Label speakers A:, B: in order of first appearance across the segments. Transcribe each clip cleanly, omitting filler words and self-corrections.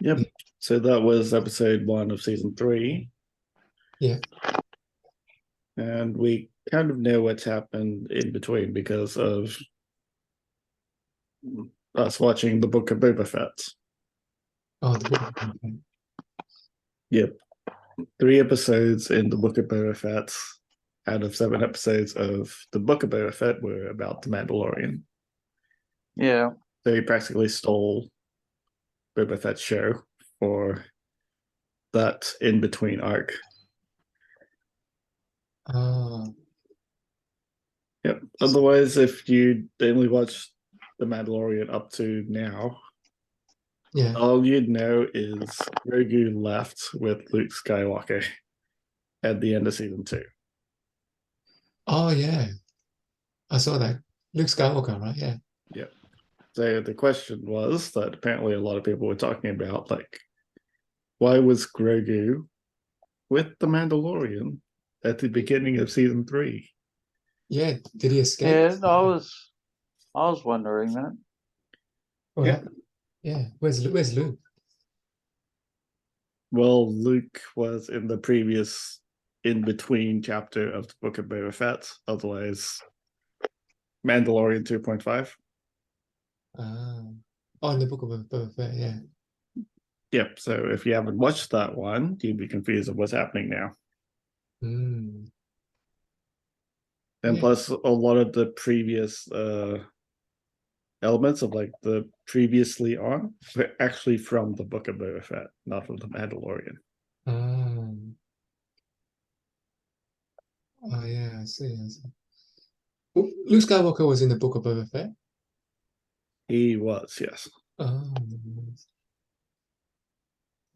A: Yep. So that was episode 1 of season 3.
B: Yeah.
A: And we kind of know what's happened in between because of us watching the Book of Boba Fett.
B: Oh, the book. Okay.
A: Yep. 3 episodes in the Book of Boba Fett out of 7 episodes of the Book of Boba Fett were about the Mandalorian.
C: Yeah.
A: So he practically stole Boba Fett's show for that in between arc.
B: Ah,
A: Yep. Otherwise, if you only watch The Mandalorian up to now,
B: yeah.
A: all you'd know is Grogu left with Luke Skywalker at the end of season 2.
B: Oh, yeah. I saw that. Luke Skywalker, right? Yeah.
A: Yep. So the question was that apparently a lot of people were talking about, like, why was Grogu with the Mandalorian at the beginning of season 3?
B: Yeah. Did he escape?
C: Yeah, I was wondering that.
B: What
A: Yeah.
B: happened? Yeah. Where's Luke?
A: Well, Luke was in the previous in between chapter of the Book of Boba Fett, otherwise Mandalorian 2.5.
B: Ah. Oh, in the book of Boba Fett, yeah.
A: Yep. So if you haven't watched that one, you'd be confused of what's happening now.
B: Mm.
A: And
B: Yeah.
A: plus, a lot of the previous elements of like the previously on were actually from the Book of Boba Fett, not from the Mandalorian.
B: Ah. Oh, yeah. I see. Oh, Luke Skywalker was in the book of Boba Fett.
A: He was, yes.
B: Oh,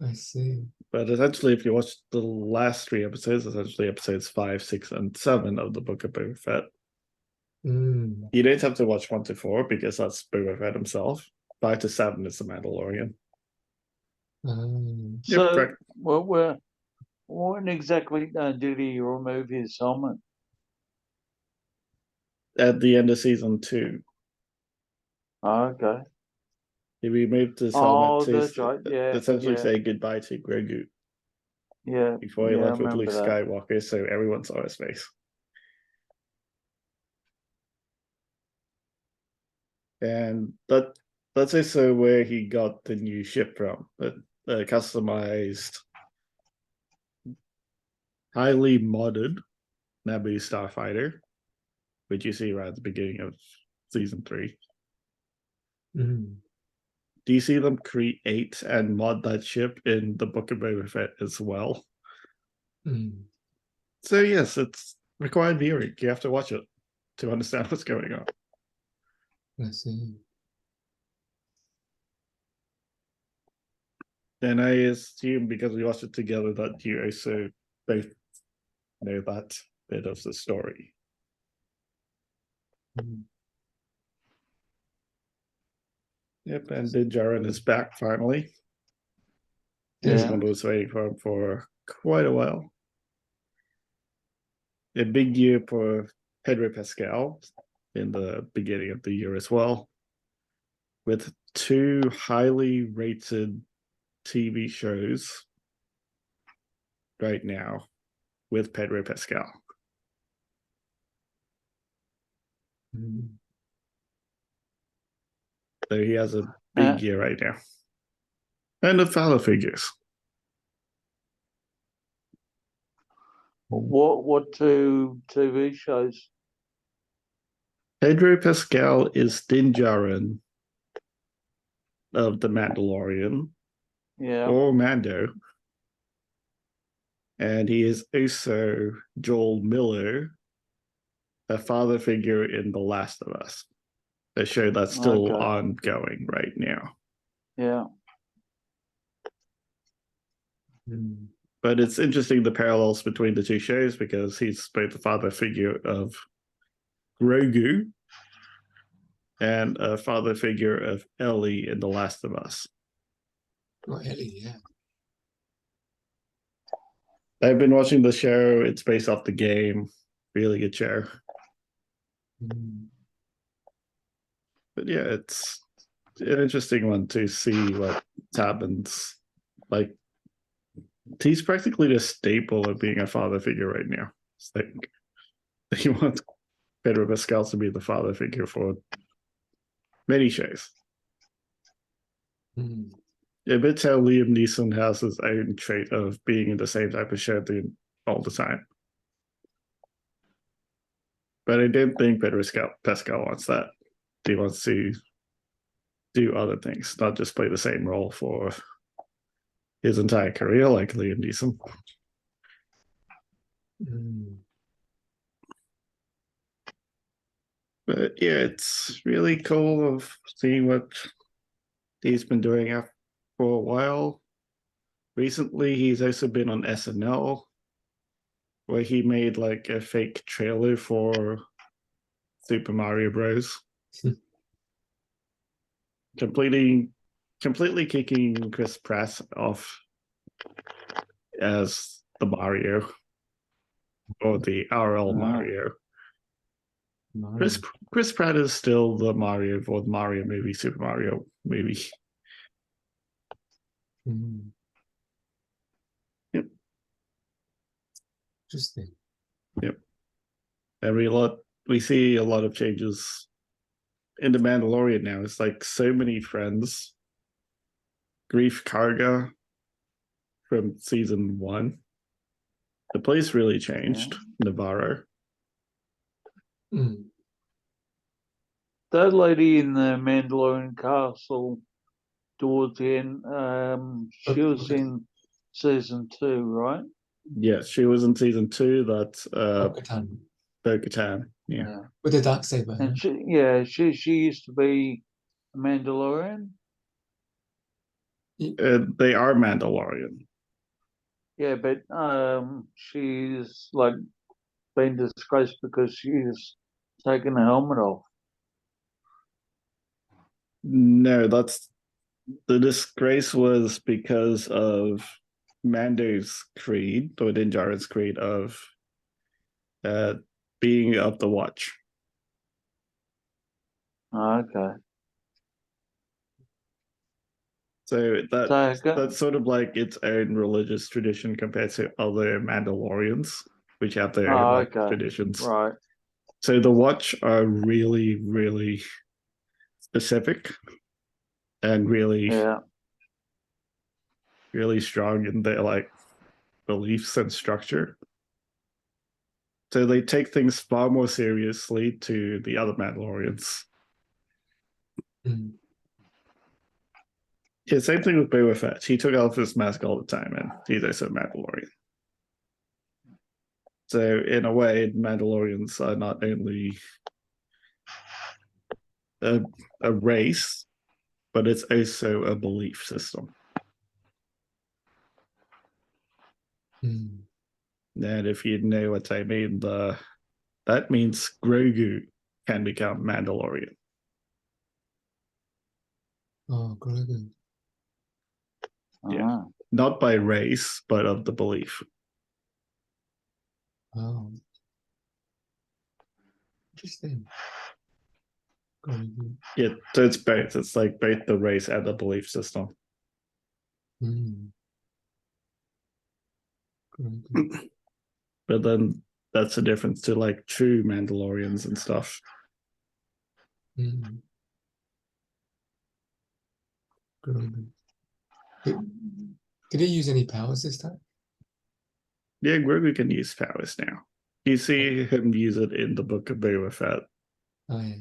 B: I see.
A: But essentially, if you watch the last 3 episodes, essentially episodes 5, 6, and 7 of the Book of Boba Fett,
B: Mm.
A: you don't have to watch 1 to 4 because that's Boba Fett himself. 5 to 7 is the Mandalorian.
B: Ah.
A: Yep,
C: So, well, when exactly did he remove his helmet?
A: at the end of season 2,
C: Oh, okay.
A: he removed his helmet
C: Oh,
A: to
C: that's right. Yeah,
A: essentially
C: yeah,
A: say goodbye to Grogu
C: yeah,
A: before he
C: yeah. I
A: left with Luke
C: remember that.
A: Skywalker, so everyone saw his face. And that's also where he got the new ship from, the customized, highly modded Naboo starfighter, which you see right at the beginning of season 3.
B: Mm.
A: Do you see them create and mod that ship in the Book of Boba Fett as well?
B: Mm.
A: So yes, it's required viewing. You have to watch it to understand what's going on.
B: I see.
A: And I assume because we watched it together that you also both know that bit of the story.
B: Mm.
A: Yep, and Din Djarin is back finally.
B: Yeah.
A: Everyone was waiting for him for quite a while. A big year for Pedro Pascal in the beginning of the year as well, with 2 highly rated TV shows right now with Pedro Pascal.
B: Mm.
A: So he has a
C: Uh,
A: big year right now. And the father figures.
C: what two TV shows?
A: Pedro Pascal is Din Djarin of The Mandalorian,
C: Yeah.
A: or Mando. And he is also Joel Miller, a father figure in The Last of Us, a show that's still
C: Okay.
A: ongoing right now.
C: Yeah.
B: Mm.
A: But it's interesting the parallels between the 2 shows because he's both the father figure of Grogu and a father figure of Ellie in The Last of Us.
B: Oh, Ellie, yeah.
A: I've been watching the show. It's based off the game. Really good show.
B: Mm.
A: But yeah, it's an interesting one to see what happens. Like, he's practically the staple of being a father figure right now. It's like they want Pedro Pascal to be the father figure for many shows.
B: Mm.
A: A bit how Liam Neeson has his own trait of being in the same type of show all the time. But I don't think Pedro Pascal wants that. He wants to do other things, not just play the same role for his entire career like Liam Neeson.
B: Mm.
A: But yeah, it's really cool of seeing what he's been doing for a while. Recently, he's also been on SNL, where he made like a fake trailer for Super Mario Bros. completely kicking Chris Pratt off as the Mario or the RL Mario.
B: Mario.
A: Chris Pratt is still the Mario for the Mario movie, Super Mario movie.
B: Mm.
A: Yep.
B: Interesting.
A: Yep. We see a lot of changes in the Mandalorian now. It's like so many friends. Grief Karga from season 1. The place really changed. Navarro.
B: Mm.
C: That lady in the Mandalorian castle towards the end, she was in season 2, right?
A: Yes, she was in season 2. That's
B: Bo-Katan.
A: Bo-Katan. Yeah.
B: With the Darksaber.
C: And she used to be a Mandalorian.
A: They are Mandalorian.
C: Yeah, but she's like been disgraced because she's taken the helmet off.
A: No, that's the disgrace was because of Mando's creed, or Din Djarin's creed of uh, being of the Watch.
C: Oh, okay.
A: So
C: So
A: that's sort of like its own religious tradition compared to other Mandalorians, which have their own like
C: okay.
A: traditions.
C: Right.
A: So the Watch are really, really specific and really,
C: Yeah.
A: really strong in their like beliefs and structure. So they take things far more seriously to the other Mandalorians.
B: Mm.
A: Yeah, same thing with Boba Fett. He took off his mask all the time, and he's also a Mandalorian. So in a way, Mandalorians are not only a race, but it's also a belief system.
B: Mm.
A: And if you know what I mean, that means Grogu can become Mandalorian.
B: Oh, Grogu.
A: Yeah. Not by race, but of the belief.
B: Oh. Interesting. Grogu.
A: Yeah, so it's both. It's like both the race and the belief system.
B: Mm. Grogu.
A: But then that's the difference to like true Mandalorians and stuff.
B: Mm. Grogu. Did he use any powers this time?
A: Yeah, Grogu can use powers now. You see him use it in the Book of Boba Fett.
B: Oh, yeah.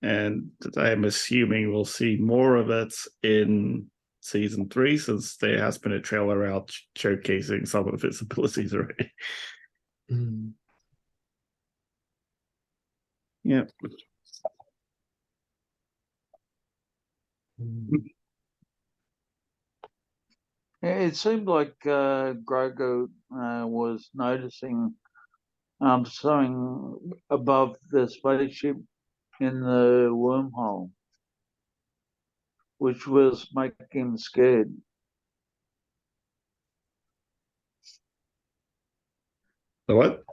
A: And I'm assuming we'll see more of it in season 3, since there has been a trailer out showcasing some of its abilities already.
B: Mm.
A: Yeah.
B: Mm.
C: It seemed like Grogu was noticing something above the spaceship in the wormhole, which was making him scared.
A: The what?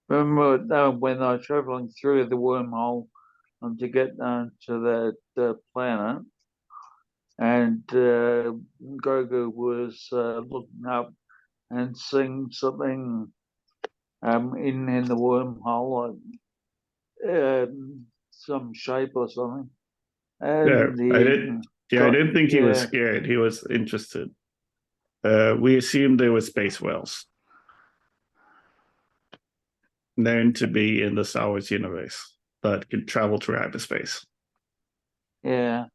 C: Remember when they were traveling through the wormhole to get to the planet, and Grogu was looking up and seeing something in the wormhole, like some shape or something,
A: Yeah,
C: and
A: I
C: he
A: didn't. Yeah, I
C: got
A: didn't think he was
C: yeah
A: scared. He was interested. We assumed they were space whales, known to be in the Star Wars universe, that could travel through hyperspace.
C: yeah.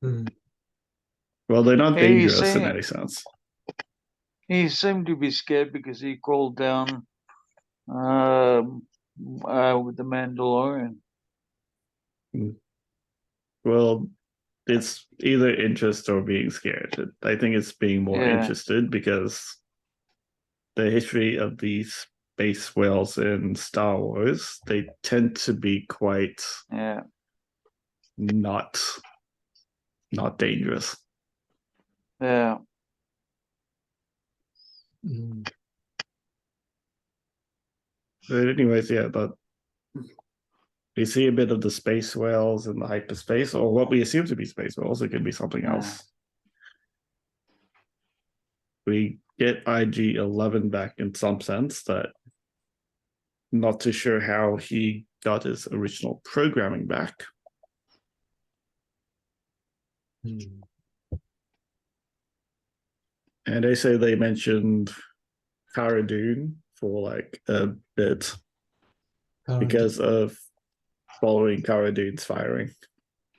B: Hmm.
A: Well, they're not
C: He
A: dangerous in
C: seemed
A: any sense.
C: he seemed to be scared because he crawled down um, with the Mandalorian.
A: Well, it's either interest or being scared. I think it's being more
C: Yeah,
A: interested because the history of these space whales in Star Wars, they tend to be quite
C: yeah,
A: not dangerous.
C: yeah,
B: Hmm.
A: But anyways, yeah, but we see a bit of the space whales in the hyperspace, or what we assume to be space whales. It could be something
C: yeah,
A: else. We get IG-11 back in some sense. That not too sure how he got his original programming back.
B: Hmm.
A: And they say they mentioned Cara Dune for like a bit because of following Cara Dune's firing,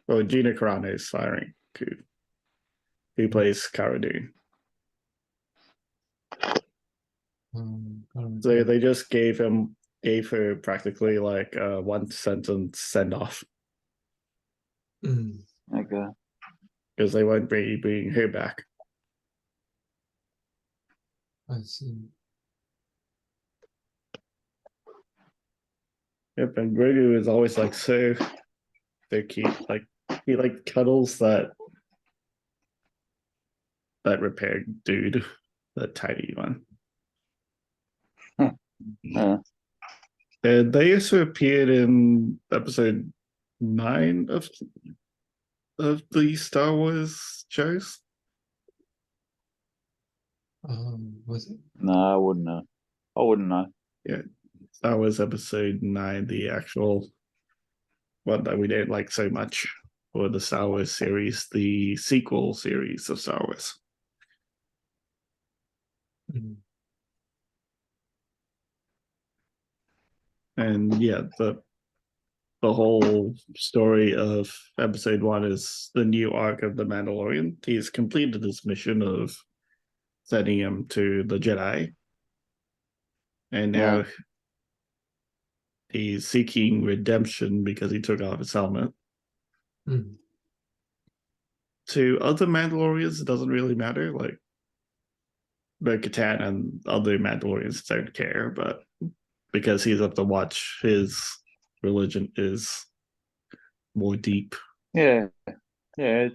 A: or Gina Carano's firing, who plays Cara Dune. So they just gave her practically like a one sentence send off
B: Hmm.
C: okay.
A: because they won't be bringing her back.
B: I see.
A: Yep, and Grogu is always like so cute. Like he like cuddles that repair dude, that tiny one.
C: Yeah.
A: And they also appeared in episode 9 of the Star Wars shows.
B: Was it?
C: No, I wouldn't know. I wouldn't know.
A: Yeah, Star Wars episode 9, the actual one that we didn't like so much, or the Star Wars series, the sequel series of Star Wars.
B: Hmm.
A: And yeah, the whole story of episode 1 is the new arc of the Mandalorian. He's completed his mission of sending him to the Jedi, and now
C: Yeah,
A: he's seeking redemption because he took off his helmet.
B: Hmm.
A: To other Mandalorians, it doesn't really matter. Like Bo-Katan and other Mandalorians don't care, but because he's up to watch, his religion is more deep.
C: yeah, yeah.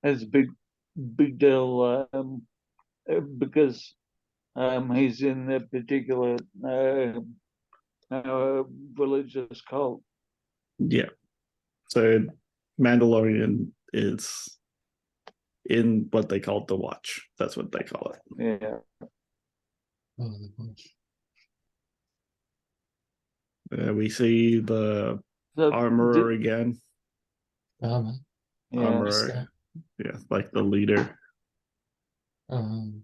C: It's a big deal because he's in a particular religious cult.
A: Yeah. So Mandalorian is in what they call the Watch. That's what they call it.
C: Yeah,
B: Oh, the bunch.
A: We see the
C: so
A: armorer again.
B: Man.
C: yeah,
A: Armorer, yeah, like the leader.
B: Um,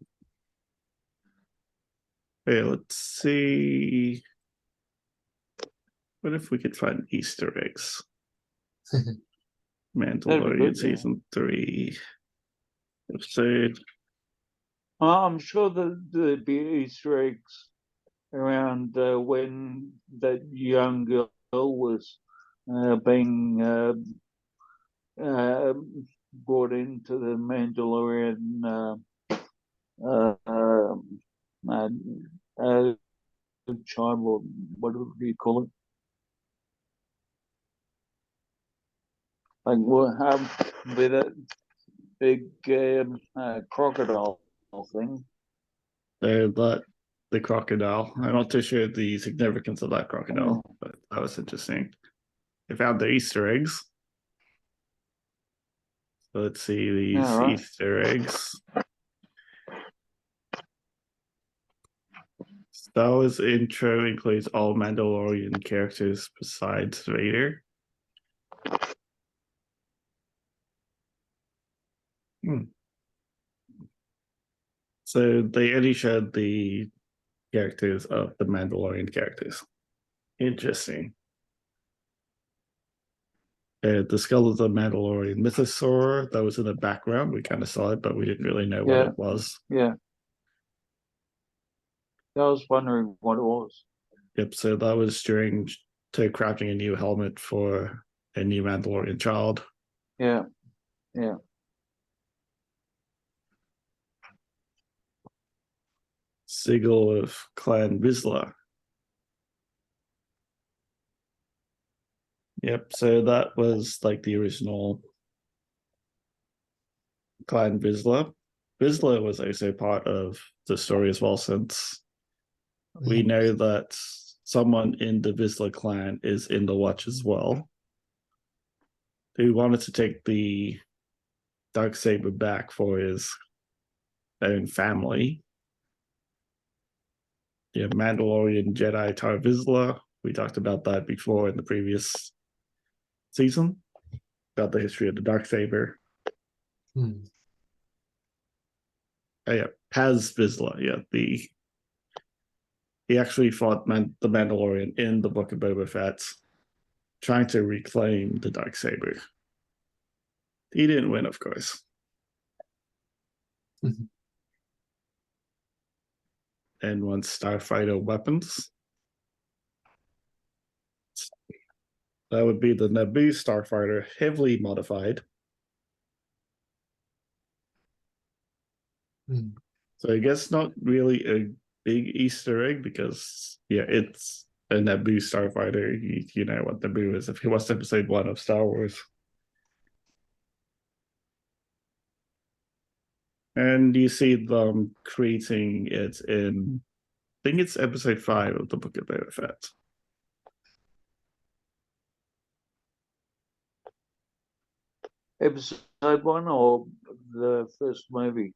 A: Hey, let's see. What if we could find Easter eggs?
C: that'd be
A: Mandalorian
C: good. Yeah.
A: season 3 episode.
C: I'm sure that there'd be Easter eggs around when that young girl was being uh, brought into the Mandalorian uh, uh, uh, tribe, or what do you call it? Like what with a big crocodile thing.
A: But the crocodile. I'm not too sure the significance of that crocodile, but that was interesting. They found the Easter eggs. So let's see these
C: Yeah, right.
A: Easter eggs. Star Wars intro includes all Mandalorian characters besides Vader. So they only showed the characters of the Mandalorian characters. Interesting. The skull of the Mandalorian mythosaur that was in the background. We kind of saw it, but we didn't really know what
C: Yeah.
A: it was.
C: Yeah. I was wondering what it was.
A: Yep. So that was during crafting a new helmet for a new Mandalorian child.
C: Yeah. Yeah.
A: Sigil of Clan Vizsla. Yep. So that was like the original Clan Vizsla. Vizsla was also part of the story as well, since we know that someone in the Vizsla clan is in the Watch as well, who wanted to take the Darksaber back for his own family. Yeah, Mandalorian Jedi Tar Vizsla. We talked about that before in the previous season, about the history of the Darksaber. Oh yeah, Paz Vizsla. Yeah, he actually fought the Mandalorian in the Book of Boba Fett, trying to reclaim the Darksaber. He didn't win, of course. And won Starfighter weapons. That would be the Naboo Starfighter, heavily modified. So I guess not really a big Easter egg, because yeah, it's a Naboo Starfighter. You know what Naboo is if you watched episode 1 of Star Wars. And you see them creating it in, I think it's episode 5 of the Book of Boba Fett.
C: Episode 1 or the first movie?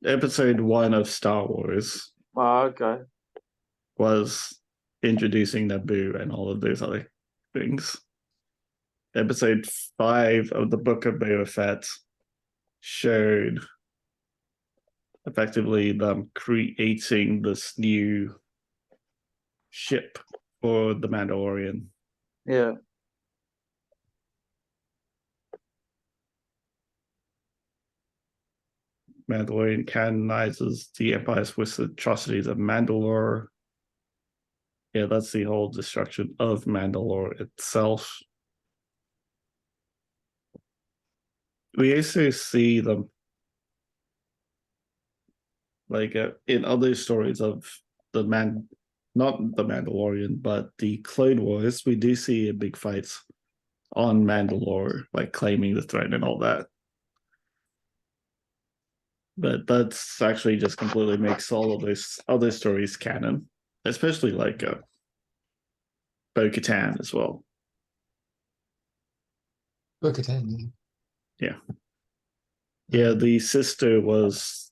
A: Episode 1 of Star Wars.
C: Oh, okay.
A: Was introducing Naboo and all of those other things. Episode 5 of the Book of Boba Fett showed effectively them creating this new ship for the Mandalorian.
C: Yeah.
A: Mandalorian canonizes the Empire's with atrocities of Mandalore. Yeah, that's the whole destruction of Mandalore itself. We also see them like in other stories of not the Mandalorian, but the Clone Wars. We do see a big fight on Mandalore, like claiming the throne and all that. But that's actually just completely makes all of those other stories canon, especially like Bo-Katan as well.
B: Bo-Katan,
A: yeah. Yeah, the sister was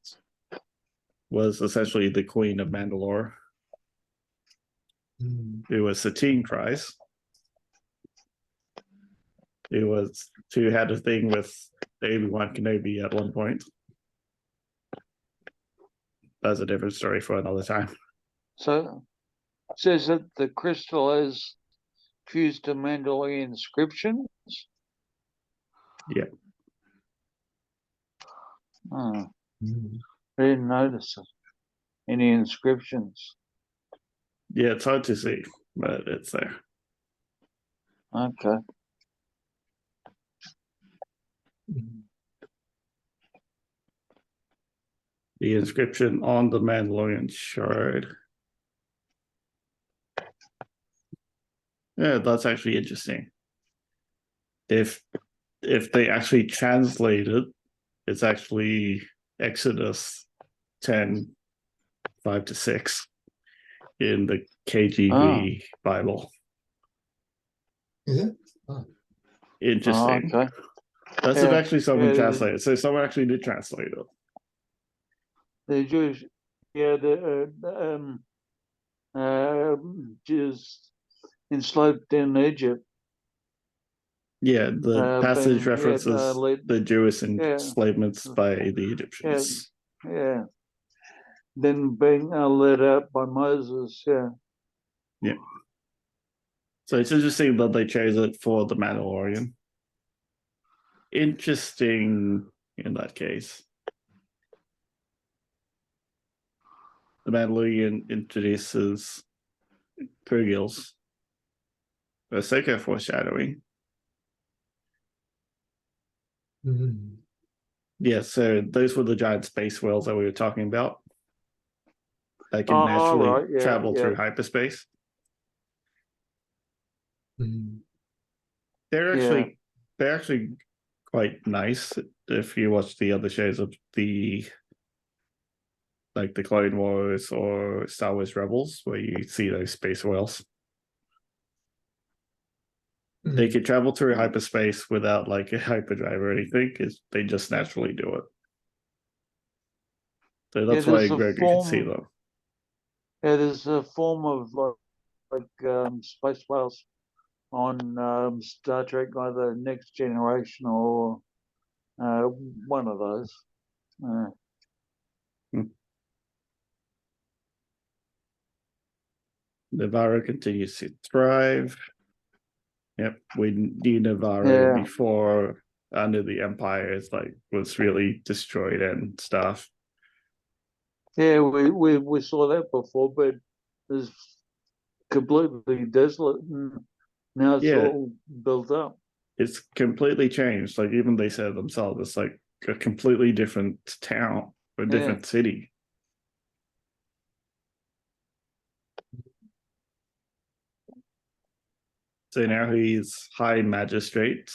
A: essentially the Queen of Mandalore, who was Satine Kryze, who had a thing with Obi-Wan Kenobi at one point. That's a different story for another time.
C: So it says that the crystal is fused to Mandalorian inscriptions.
A: Yeah.
C: I didn't notice it. Any inscriptions.
A: Yeah, it's hard to see, but it's there.
C: Okay.
A: The inscription on the Mandalorian shard. Yeah, that's actually interesting. If they actually translate it, it's actually Exodus 10, 5 to 6 in the KGB Bible.
B: Is it? Oh.
A: Interesting.
C: Okay.
A: That's
C: Yeah.
A: actually someone
C: Yeah,
A: translated. So someone actually did translate it.
C: The Jewish, yeah, the Jews enslaved in Egypt.
A: Yeah, the passage references
C: led,
A: the Jewish
C: yeah,
A: enslavements by the
C: yeah,
A: Egyptians.
C: yeah. Then being led out by Moses. Yeah.
A: Yeah. So it's interesting that they chose it for the Mandalorian. Interesting in that case. The Mandalorian introduces Purgils, Ahsoka foreshadowing.
B: Mhm.
A: Yeah, so those were the giant space whales that we were talking about. That can
C: Oh,
A: naturally
C: right. Yeah,
A: travel
C: yeah.
A: through hyperspace.
B: Mhm.
A: They're
C: Yeah.
A: actually quite nice if you watch the other shows of the like the Clone Wars or Star Wars Rebels, where you see those space whales. They
B: Mhm.
A: can travel through hyperspace without like a hyperdrive or anything, because they just naturally do it. So
C: Yeah,
A: that's why
C: there's a
A: Grogu can see
C: form.
A: them.
C: Yeah, there's a form of space whales on Star Trek, either Next Generation or one of those.
A: Navarro continues to thrive. Yep, we knew Navarro
C: Yeah,
A: before under the Empire is like was really destroyed and stuff.
C: yeah, we saw that before, but it's completely desolate, and now it's
A: Yeah,
C: all built up.
A: it's completely changed. Like even they said themselves, it's like a completely different town or
C: Yeah.
A: different city. So now he's High Magistrate.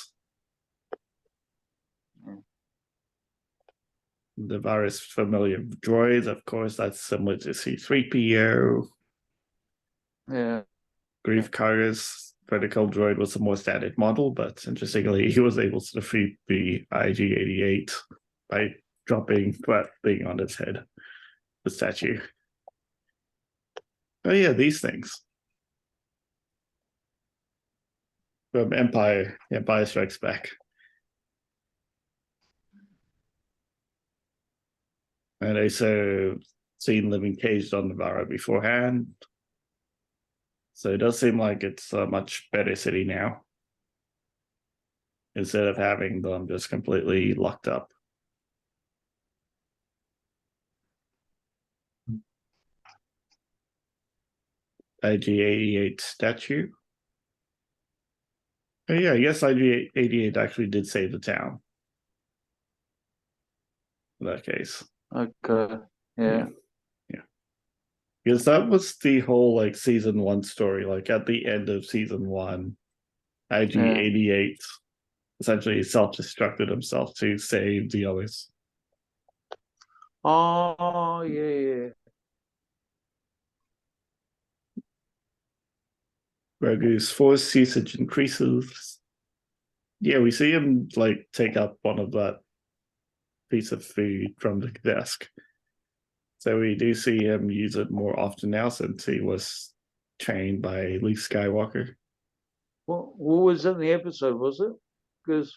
A: The virus familiar droids, of course, that's similar to C3PO.
C: Yeah,
A: Grief Karga's protocol droid was a more standard model, but interestingly, he was able to defeat the IG-88 by dropping that thing on its head, the statue. Oh yeah, these things. From Empire Strikes Back. And also seen living caged on Navarro beforehand. So it does seem like it's a much better city now, instead of having them just completely locked up. IG-88 statue. Oh yeah, I guess IG-88 actually did save the town. In that case.
C: okay, yeah.
A: Because that was the whole like season 1 story. Like at the end of season 1, IG-88 essentially self-destructed himself to save the others.
C: Oh, yeah.
A: Grogu's force usage increases. Yeah, we see him like take up one of that piece of food from the desk. So we do see him use it more often now since he was trained by Luke Skywalker.
C: What was in the episode, was it? Because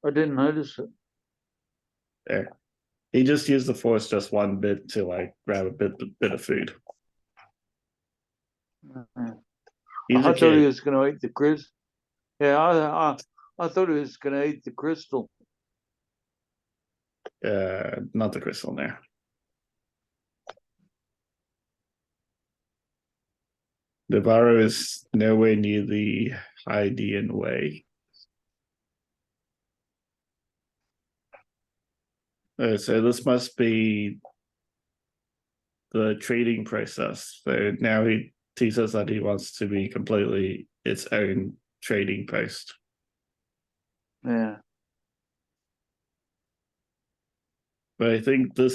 C: I didn't notice it.
A: There. He just used the force just one bit to like grab a bit of food. He's
C: I
A: a
C: thought he
A: kid.
C: was going to eat the crystal. Yeah, I thought he was going to eat the crystal.
A: Not the crystal there. Navarro is nowhere near the Hydean way. So this must be the trading process. So now he teaches us that he wants to be completely its own trading post.
C: Yeah.
A: But I think the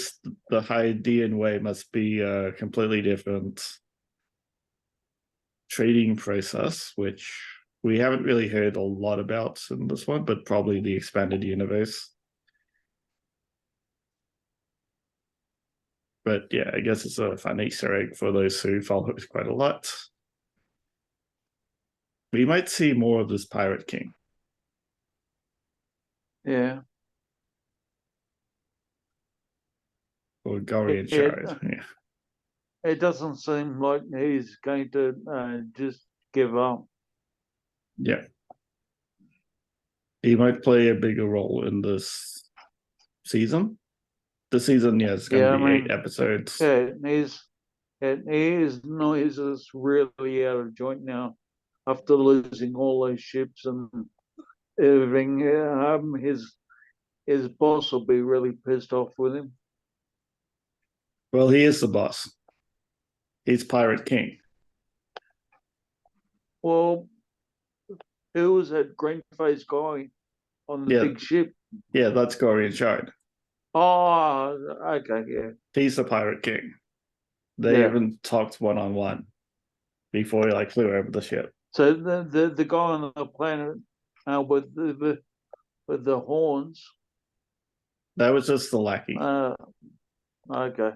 A: Hydean way must be a completely different trading process, which we haven't really heard a lot about in this one, but probably the expanded universe. But yeah, I guess it's a fun Easter egg for those who follow it quite a lot. We might see more of this Pirate King.
C: Yeah.
A: Or Gorian
C: It,
A: Shard. Yeah.
C: it doesn't seem like he's going to just give up.
A: Yeah. He might play a bigger role in this season. The season, yeah, it's going to be 8 episodes.
C: Yeah, his noises really out of joint now after losing all those ships and everything. His boss will be really pissed off with him.
A: Well, he is the boss. He's Pirate King.
C: Well, who was that green faced guy on the big ship?
A: Yeah, that's Gorian Shard.
C: Oh, okay, yeah.
A: He's the Pirate King. They even talked one-on-one before he flew over the ship.
C: So the guy on the planet with the horns.
A: That was just the lackey.
C: Okay.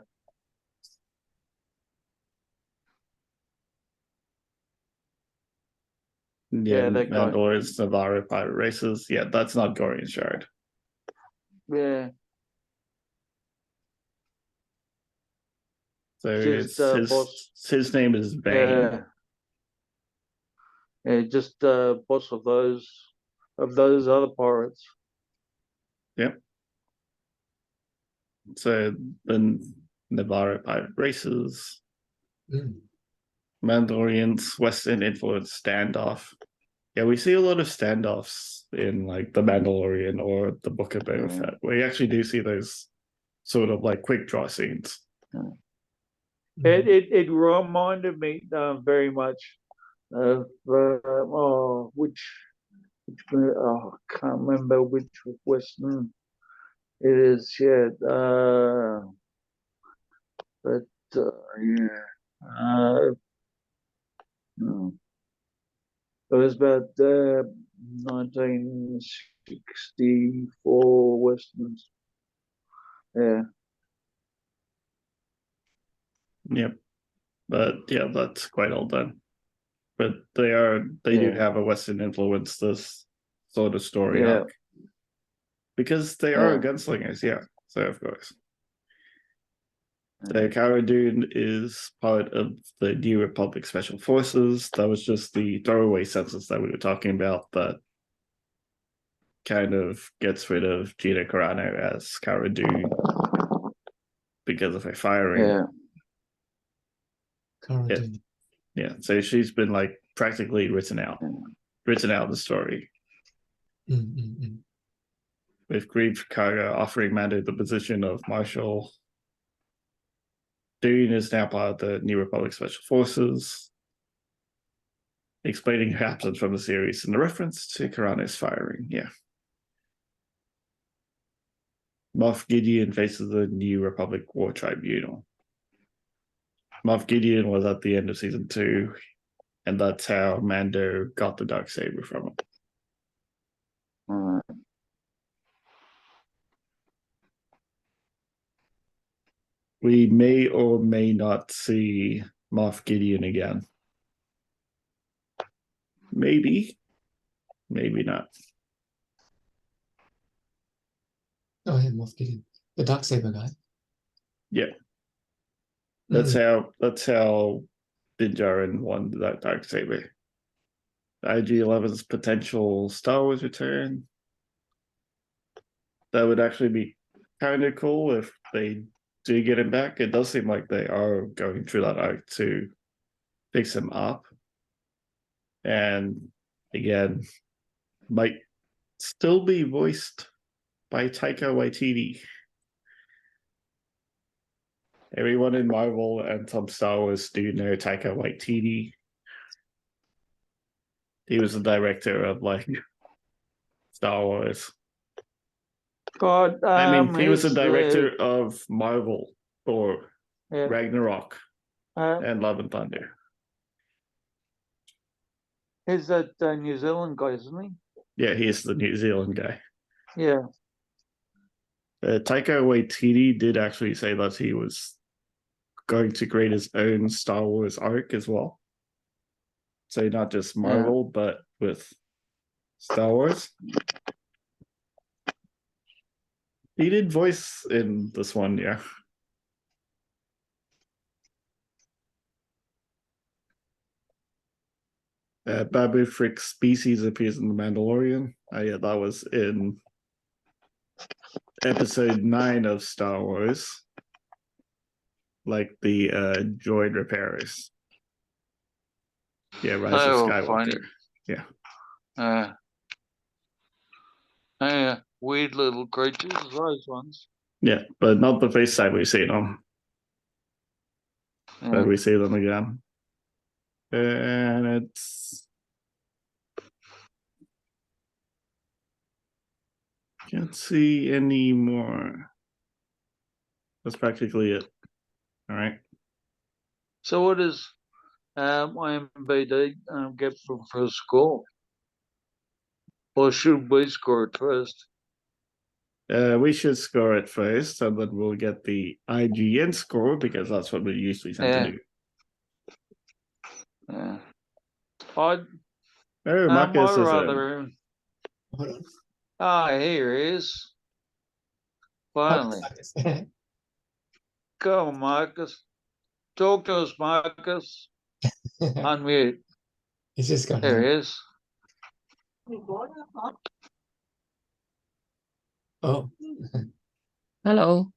A: Yeah, Mandalorian's Navarro pirate races. Yeah, that's not Gorian Shard.
C: Yeah.
A: So his name is Vane.
C: Yeah, just boss of those other pirates.
A: Yep. So then Navarro pirate races. Mandalorian's Western influence standoff. Yeah, we see a lot of standoffs in the Mandalorian or the Book of Boba Fett. We actually do see those sort of quick draw scenes.
C: It reminded me very much of I can't remember which Western it is yet. But yeah. It was about 1964 Westerns. Yeah.
A: Yep. But yeah, that's quite old then. But they do have a Western influence, this sort of story arc. Because they are gunslingers, yeah. So of course. So Cara Dune is part of the New Republic Special Forces. That was just the throwaway census that we were talking about that kind of gets rid of Gina Carano as Cara Dune because of her firing.
B: Cara Dune.
A: Yeah, so she's been practically written out of the story. With Grief Karga offering Mando the position of Marshal. Dune is now part of the New Republic Special Forces, explaining her absence from the series in the reference to Carano's firing. Yeah. Moff Gideon faces the New Republic War Tribunal. Moff Gideon was at the end of season 2, and that's how Mando got the Darksaber from him. We may or may not see Moff Gideon again. Maybe. Maybe not.
B: Oh yeah, Moff Gideon. The Darksaber guy.
A: Yeah. That's how Din Djarin won that Darksaber. IG-11's potential Star Wars return. That would actually be kind of cool if they do get him back. It does seem like they are going through that arc to fix him up. And again, might still be voiced by Taika Waititi. Everyone in Marvel and some Star Wars do know Taika Waititi. He was the director of Star Wars.
C: God,
A: I mean, he was the
C: he's
A: director of Marvel for
C: yeah,
A: Ragnarok
C: uh,
A: and Love and Thunder.
C: he's that New Zealand guy, isn't he?
A: Yeah, he's the New Zealand guy.
C: Yeah.
A: Taika Waititi did actually say that he was going to create his own Star Wars arc as well. So not just Marvel, but with Star Wars. He did voice in this one, yeah. Babu Frick's species appears in The Mandalorian. Yeah, that was in episode 9 of Star Wars. Like the droid repairers. Yeah, Rise
C: They
A: of
C: were
A: Skywalker.
C: funny.
A: Yeah.
C: Weird little creatures, those ones.
A: Yeah, but not the first time we see them.
C: Yeah.
A: But we see them again. And it's... Can't see any more. That's practically it. All right.
C: So what does IMBD get for a score? Or should we score it first?
A: We should score it first, and then we'll get the IGN score because that's what we usually tend to do.
C: Yeah.
A: Oh, Marcus is
C: rather.
B: Hold on.
C: Here he is. Finally. Go on, Marcus. Talk to us, Marcus. Unmute.
B: He's just got
C: There
B: home.
C: he is.
B: Oh,
D: Hello.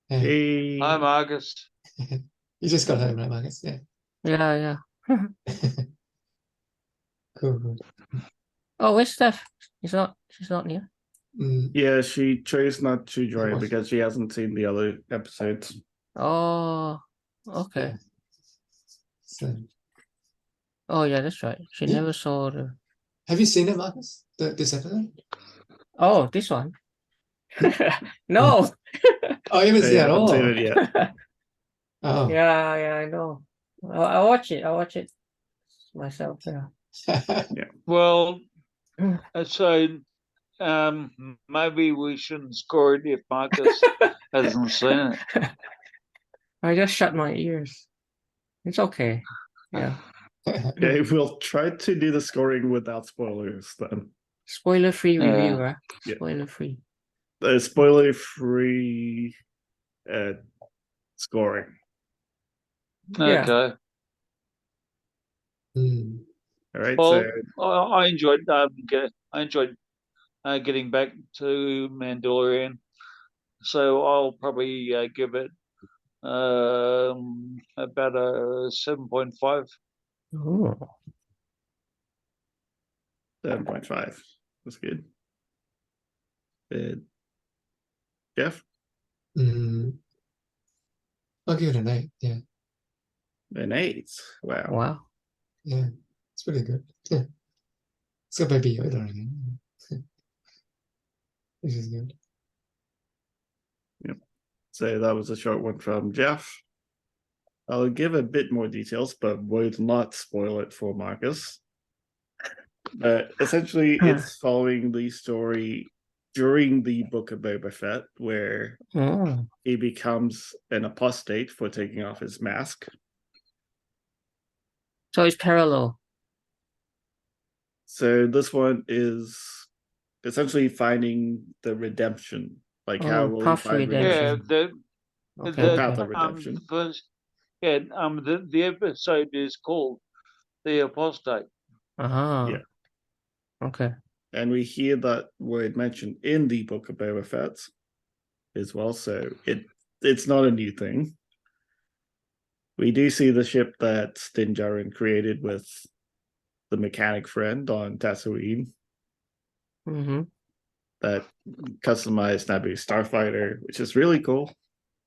B: hey.
C: Hi, Marcus.
B: You just got home, right, Marcus? Yeah.
D: Yeah, yeah.
B: Cool.
D: Oh, where's Steph? She's not here.
A: Yeah, she chose not to join
B: watched
A: because she hasn't seen the other episodes.
D: Oh, okay.
B: Yeah. So,
D: Oh, yeah, that's right. She
B: Yeah.
D: never saw the.
B: have you seen it, Marcus? This episode?
D: Oh, this one. No.
B: Oh, you haven't
A: I
B: seen it at
A: haven't
B: all.
A: seen it yet.
B: Oh.
D: Yeah, yeah, I know. I watch it. I watch it myself. Yeah.
C: Well, so maybe we shouldn't score it if Marcus hasn't seen it.
D: I just shut my ears. It's okay. Yeah.
A: Okay, we'll try to do the scoring without spoilers then.
D: Spoiler-free
C: Yeah.
D: review, huh?
A: Yeah.
D: Spoiler-free.
A: Spoiler-free scoring.
D: Yeah.
C: Okay.
A: All right,
C: Well,
A: so
C: I enjoyed getting back to Mandalorian, so I'll probably give it about a 7.5.
D: Oh.
A: 7.5. That's good. Jeff?
B: I'll give it an 8. Yeah.
A: An 8. Wow.
D: Wow.
B: Yeah. It's pretty good. Yeah. It's got Baby Yoda again. Which is good.
A: Yep. So that was a short one from Jeff. I'll give a bit more details, but would not spoil it for Marcus. Essentially, it's following the story during the Book of Boba Fett, where he becomes an apostate for taking off his mask.
D: So it's parallel.
A: So this one is essentially finding the redemption. Like how will
D: path
A: he find
D: redemption.
A: redemption?
D: Okay,
A: Path
D: okay.
A: of redemption.
C: First, the episode is called The Apostate.
D: Yeah. Okay.
A: And we hear that word mentioned in the Book of Boba Fett as well, so it's not a new thing. We do see the ship that Din Djarin created with the mechanic friend on Tatooine. That customized Naboo starfighter, which is really cool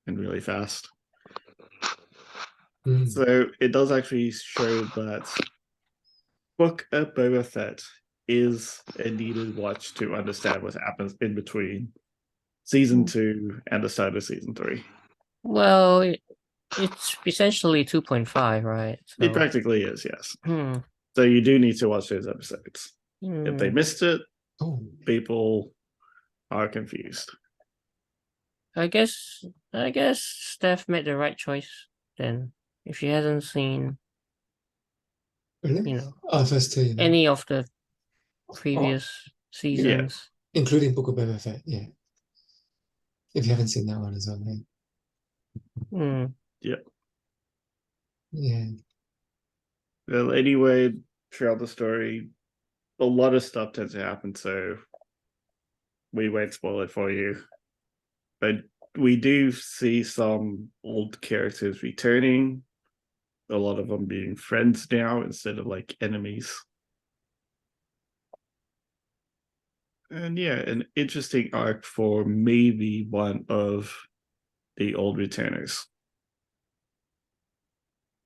A: and really fast. So it does actually show that Book of Boba Fett is a needed watch to understand what happens in between season 2 and the start of season 3.
D: Well, it's essentially 2.5, right?
A: It
D: So,
A: practically is, yes.
D: hmm,
A: So you do need to watch those episodes. If they
D: hmm.
A: missed it,
B: Oh,
A: people are confused.
D: I guess Steph made the right choice then. If she hasn't seen,
B: really?
D: you know,
B: Oh, first two, you know.
D: any of the previous seasons.
B: Including Book of Boba Fett, yeah. If you haven't seen that one as well, right?
D: Hmm.
B: Yeah.
A: Well, anyway, throughout the story, a lot of stuff tends to happen, so we won't spoil it for you. But we do see some old characters returning, a lot of them being friends now instead of like enemies. And yeah, an interesting arc for maybe one of the old returners.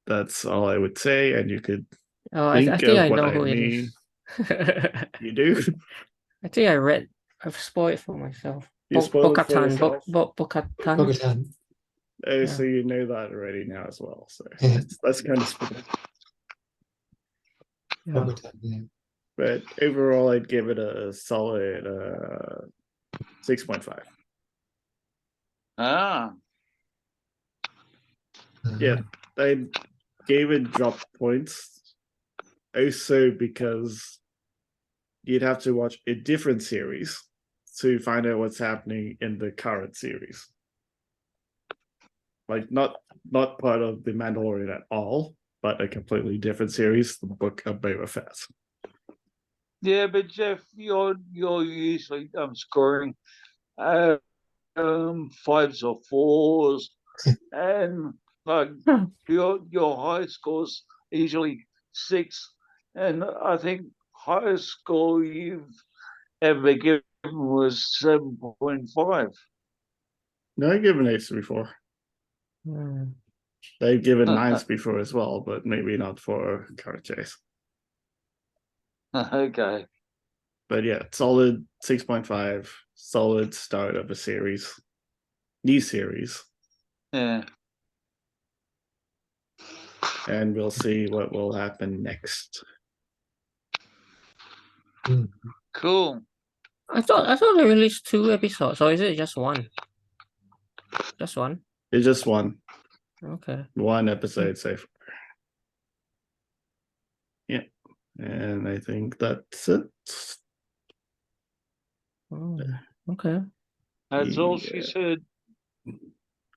A: That's all I would say, and you could
D: Oh, I
A: think
D: think
A: of
D: I
A: what
D: know
A: I
D: who it
A: mean.
D: is.
A: You do?
D: I think I've spoiled it for myself.
A: You spoiled it for
D: Bo-Katan,
A: yourself?
D: Bo-Katan.
B: Bo-Katan.
A: Oh,
D: Yeah.
A: so you know that already now as well. So
B: Yeah.
A: that's kind of spoiled.
D: Yeah.
B: Bo-Katan, yeah.
A: But overall, I'd give it a solid 6.5.
C: Ah,
A: Yeah, I gave it drop points also because you'd have to watch a different series to find out what's happening in the current series. Like not part of the Mandalorian at all, but a completely different series, the Book of Boba Fett.
C: yeah, but Jeff, you're usually scoring 5s or 4s, and like your high scores usually 6, and I think highest score you've ever given was 7.5.
A: No, I've given 8s before.
D: Hmm.
A: They've given 9s before as well, but maybe not for Current Chase.
C: Okay.
A: But yeah, solid 6.5, solid start of a series. New series.
C: Yeah.
A: And we'll see what will happen next.
C: Cool.
D: I thought they released 2 episodes, or is it just one? Just one?
A: It's just one
D: Okay.
A: episode so far. Yeah. And I think that's it.
D: Oh, okay.
C: That's all she
A: Yeah.
C: said.